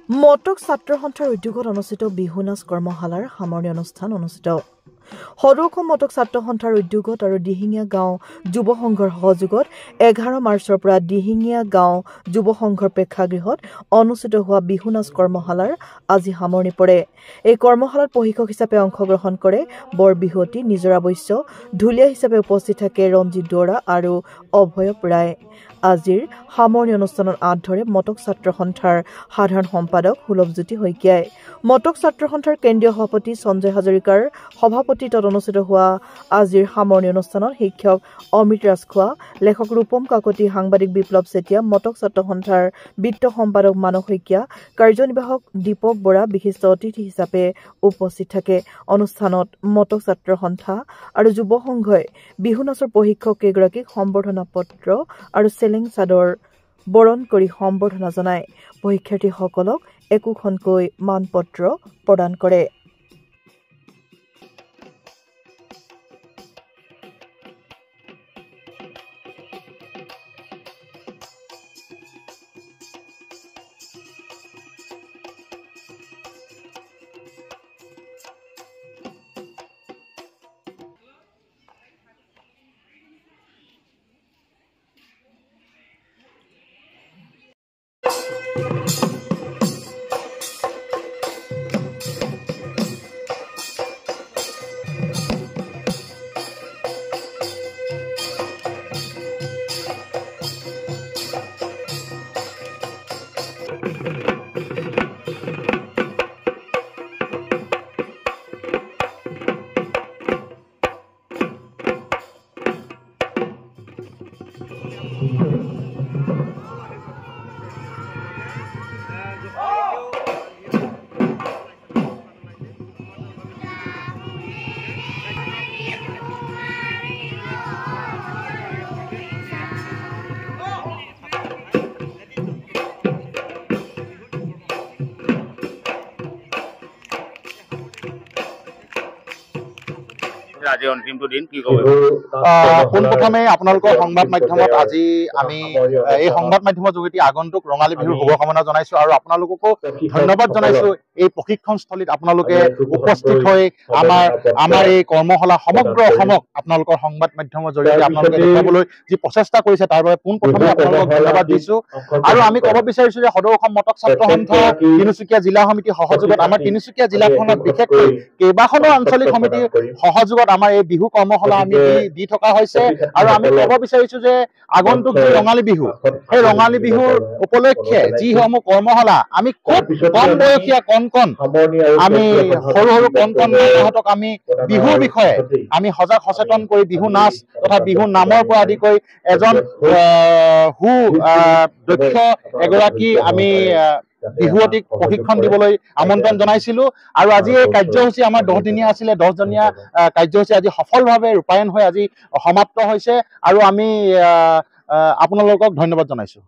মটক ছাত্ৰ সন্থাৰ উদ্যোগত অনুষ্ঠিত বিহু নাচ কৰ্মশালাৰ সামৰণি অনুষ্ঠান অনুষ্ঠিত। সদৌ অসম মটক ছাত্ৰ সন্থাৰ উদ্যোগত আৰু দিহিঙীয়া গাঁও যুৱ সংঘৰ সহযোগত 11 মাৰ্চৰ পৰা দিহিঙীয়া গাঁও যুৱ সংঘৰ প্ৰেক্ষাগৃহত অনুষ্ঠিত হোৱা বিহু নাচ কৰ্মশালাৰ আজি সামৰণি পৰে। এই কৰ্মশালাত প্ৰশিক্ষক হিচাপে অংশগ্ৰহণ কৰে বৰ বিহুৱতী নিজৰা বৈশ্য, ঢুলীয়া হিচাপে উপস্থিত থাকে ৰঞ্জিত দুৱৰা আৰু অভয়প ৰায়। আজিৰ সামৰণি অনুষ্ঠানত আঁত ধৰে মটক ছাত্ৰ সন্থাৰ সাধাৰণ সম্পাদক সুলভজ্যোতি শইকীয়াই। মটক ছাত্ৰ সন্থাৰ কেন্দ্ৰীয় সভাপতি সঞ্জয় হাজৰিকাৰ সভাপতিত্বত অনুষ্ঠিত হোৱা আজিৰ সামৰণি অনুষ্ঠানত শিক্ষক অমৃত ৰাজখোৱা, লেখক ৰূপম কাকতি, সাংবাদিক বিপ্লৱ চেতিয়া, মটক ছাত্ৰ সন্থাৰ বিত্ত সম্পাদক মানস শইকীয়া, কাৰ্যনিৰ্বাহক দীপক বৰা বিশিষ্ট অতিথি হিচাপে উপস্থিত থাকে। অনুষ্ঠানত মটক ছাত্ৰ সন্থা আৰু যুৱ সংঘই বিহু নাচৰ প্ৰশিক্ষক কেইগৰাকীক সম্বৰ্ধনা পত্ৰ আৰু চেলেং চাদৰ বৰণ কৰি সম্বৰ্ধনা জনায়। পৰীক্ষাৰ্থীসকলক একোখনকৈ মানপত্ৰ প্ৰদান কৰে। আজি অন্তিমটো দিন কি ক'ব? পোনপ্ৰথমে আপোনালোকৰ সংবাদ মাধ্যমত আজি আমি এই সংবাদ মাধ্যমৰ যোগেদি আগন্তুক ৰঙালী বিহুৰ শুভকামনা জনাইছো আৰু আপোনালোককো ধন্যবাদ জনাইছো। এই প্ৰশিক্ষণস্থলীত আপোনালোকে উপস্থিত হৈ আমাৰ এই কৰ্মশালা সমগ্ৰ অসমক আপোনালোকৰ সংবাদ মাধ্যমৰ জৰিয়তে আপোনালোকে দেখুৱাবলৈ যি প্ৰচেষ্টা কৰিছে তাৰ বাবে পোনপ্ৰথমে আপোনালোকক ধন্যবাদ দিছো। আৰু আমি ক'ব বিচাৰিছো যে সদৌ অসম মটক ছাত্ৰ সন্থা তিনিচুকীয়া জিলা সমিতিৰ সহযোগত আমাৰ তিনিচুকীয়া জিলাখনত বিশেষকৈ কেইবাখনো আঞ্চলিক সমিতিৰ সহযোগত আমাৰ এই বিহু কৰ্মশালা আমি দি থকা হৈছে। আৰু আমি ক'ব বিচাৰিছো যে আগন্তুক যি ৰঙালী বিহু, সেই ৰঙালী বিহুৰ উপলক্ষে যিসমূহ কৰ্মশালা আমি খুব কম বয়সীয়া কণ আমি সৰু কণ মাইনাহঁতক আমি বিহুৰ বিষয়ে আমি সজাগ সচেতন কৰি বিহু নাচ তথা বিহু নামৰ পৰা আদি কৰি এজন দক্ষ এগৰাকী আমি বিহুৱতীক প্ৰশিক্ষণ দিবলৈ আমন্ত্ৰণ জনাইছিলো। আৰু আজি এই কাৰ্যসূচী আমাৰ 10 দিনীয়া আছিলে। 10জনীয়া কাৰ্যসূচী আজি সফলভাৱে ৰূপায়ণ হৈ আজি সমাপ্ত হৈছে আৰু আমি আপোনালোকক ধন্যবাদ জনাইছো।